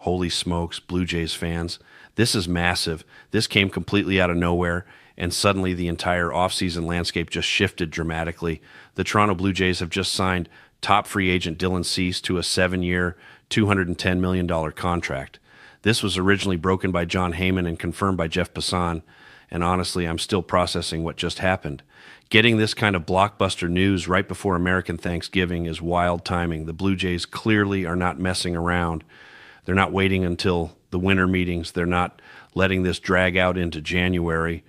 Holy smokes, Blue Jays fans. This is massive. This came completely out of nowhere, and suddenly the entire offseason landscape just shifted dramatically. The Toronto Blue Jays have just signed top free agent Dylan Cease to a 7-year, $210 million contract. This was originally broken by John Heyman and confirmed by Jeff Passan, and honestly, I'm still processing what just happened. Getting this kind of blockbuster news right before American Thanksgiving is wild timing. The Blue Jays clearly are not messing around. They're not waiting until the winter meetings. They're not letting this drag out into January.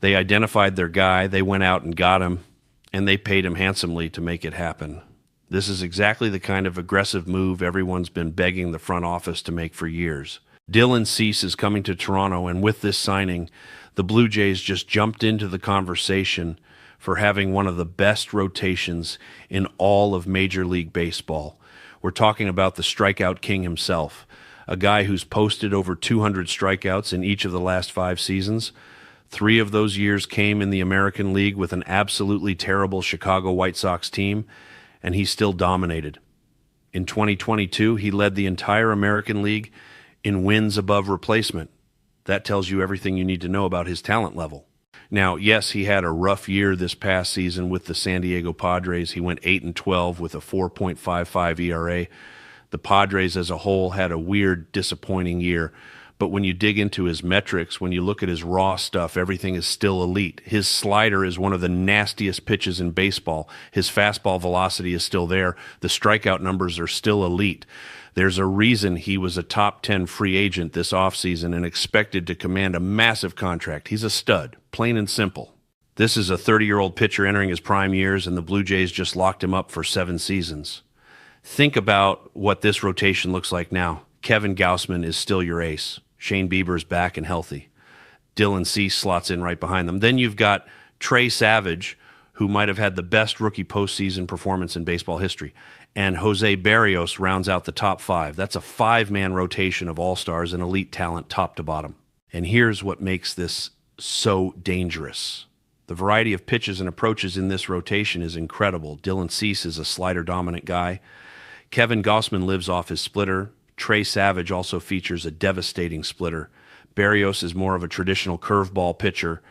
They identified their guy, they went out and got him, and they paid him handsomely to make it happen. This is exactly the kind of aggressive move everyone's been begging the front office to make for years. Dylan Cease is coming to Toronto, and with this signing, the Blue Jays just jumped into the conversation for having one of the best rotations in all of Major League Baseball. We're talking about the strikeout king himself, a guy who's posted over 200 strikeouts in each of the last 5 seasons. 3 of those years came in the American League with an absolutely terrible Chicago White Sox team, and he still dominated. In 2022, he led the entire American League in wins above replacement. That tells you everything you need to know about his talent level. Now, yes, he had a rough year this past season with the San Diego Padres. He went 8-12 with a 4.55 ERA. The Padres as a whole had a weird, disappointing year. But when you dig into his metrics, when you look at his raw stuff, everything is still elite. His slider is one of the nastiest pitches in baseball. His fastball velocity is still there. The strikeout numbers are still elite. There's a reason he was a top 10 free agent this offseason and expected to command a massive contract. He's a stud, plain and simple. This is a 30-year-old pitcher entering his prime years, and the Blue Jays just locked him up for 7 seasons. Think about what this rotation looks like now. Kevin Gausman is still your ace. Shane Bieber's back and healthy. Dylan Cease slots in right behind them. Then you've got Trey Savage, who might have had the best rookie postseason performance in baseball history. And Jose Barrios rounds out the top 5. That's a 5-man rotation of all-stars and elite talent top to bottom. And here's what makes this so dangerous. The variety of pitches and approaches in this rotation is incredible. Dylan Cease is a slider-dominant guy. Kevin Gausman lives off his splitter. Trey Savage also features a devastating splitter. Barrios is more of a traditional curveball pitcher.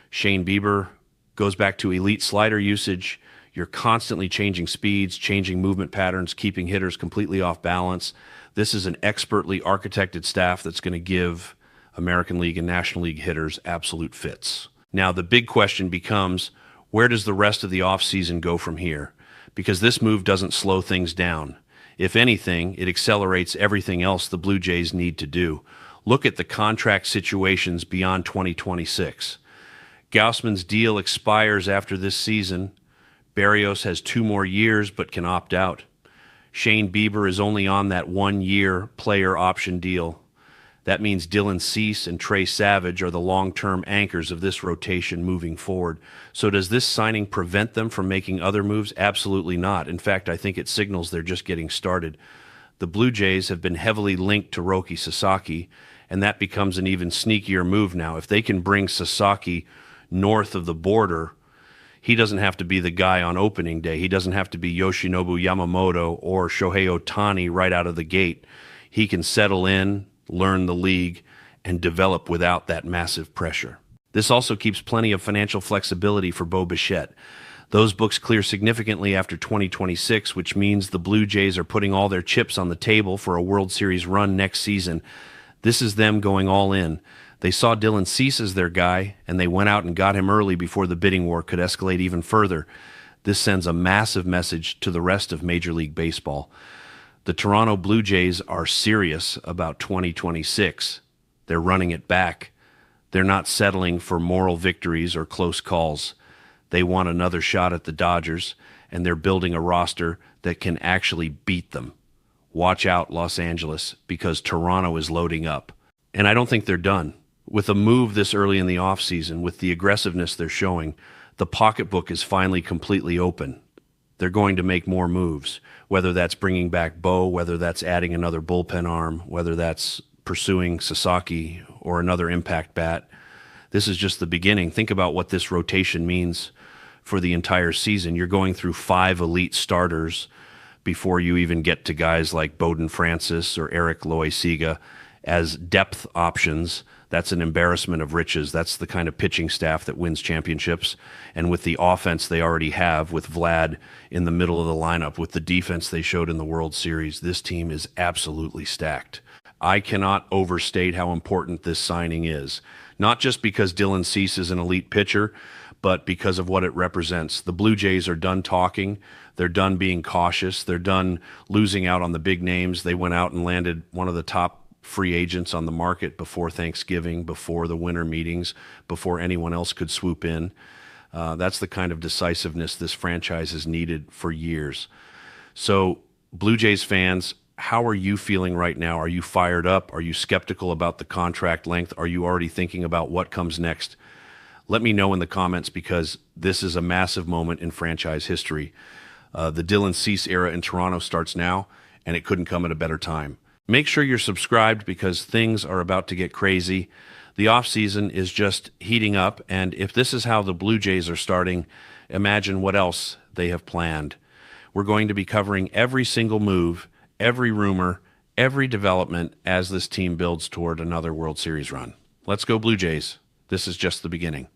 Shane Bieber goes back to elite slider usage. You're constantly changing speeds, changing movement patterns, keeping hitters completely off balance. This is an expertly architected staff that's going to give American League and National League hitters absolute fits. Now, the big question becomes, where does the rest of the offseason go from here? Because this move doesn't slow things down. If anything, it accelerates everything else the Blue Jays need to do. Look at the contract situations beyond 2026. Gausman's deal expires after this season. Barrios has 2 more years but can opt out. Shane Bieber is only on that 1-year player option deal. That means Dylan Cease and Trey Savage are the long-term anchors of this rotation moving forward. So does this signing prevent them from making other moves? Absolutely not. In fact, I think it signals they're just getting started. The Blue Jays have been heavily linked to Roki Sasaki, and that becomes an even sneakier move now. If they can bring Sasaki north of the border, he doesn't have to be the guy on opening day. He doesn't have to be Yoshinobu Yamamoto or Shohei Ohtani right out of the gate. He can settle in, learn the league, and develop without that massive pressure. This also keeps plenty of financial flexibility for Bo Bichette. Those books clear significantly after 2026, which means the Blue Jays are putting all their chips on the table for a World Series run next season. This is them going all in. They saw Dylan Cease as their guy, and they went out and got him early before the bidding war could escalate even further. This sends a massive message to the rest of Major League Baseball. The Toronto Blue Jays are serious about 2026. They're running it back. They're not settling for moral victories or close calls. They want another shot at the Dodgers, and they're building a roster that can actually beat them. Watch out, Los Angeles, because Toronto is loading up. And I don't think they're done. With a move this early in the offseason, with the aggressiveness they're showing, the pocketbook is finally completely open. They're going to make more moves, whether that's bringing back Bo, whether that's adding another bullpen arm, whether that's pursuing Sasaki or another impact bat. This is just the beginning. Think about what this rotation means for the entire season. You're going through 5 elite starters, before you even get to guys like Bowden Francis or Eric Loaisiga as depth options. That's an embarrassment of riches. That's the kind of pitching staff that wins championships. And with the offense they already have, with Vlad in the middle of the lineup, with the defense they showed in the World Series, this team is absolutely stacked. I cannot overstate how important this signing is, not just because Dylan Cease is an elite pitcher, but because of what it represents. The Blue Jays are done talking. They're done being cautious. They're done losing out on the big names. They went out and landed one of the top free agents on the market before Thanksgiving, before the winter meetings, before anyone else could swoop in. That's the kind of decisiveness this franchise has needed for years. So, Blue Jays fans, how are you feeling right now? Are you fired up? Are you skeptical about the contract length? Are you already thinking about what comes next? Let me know in the comments, because this is a massive moment in franchise history. The Dylan Cease era in Toronto starts now, and it couldn't come at a better time. Make sure you're subscribed, because things are about to get crazy. The offseason is just heating up, and if this is how the Blue Jays are starting, imagine what else they have planned. We're going to be covering every single move, every rumor, every development as this team builds toward another World Series run. Let's go Blue Jays. This is just the beginning.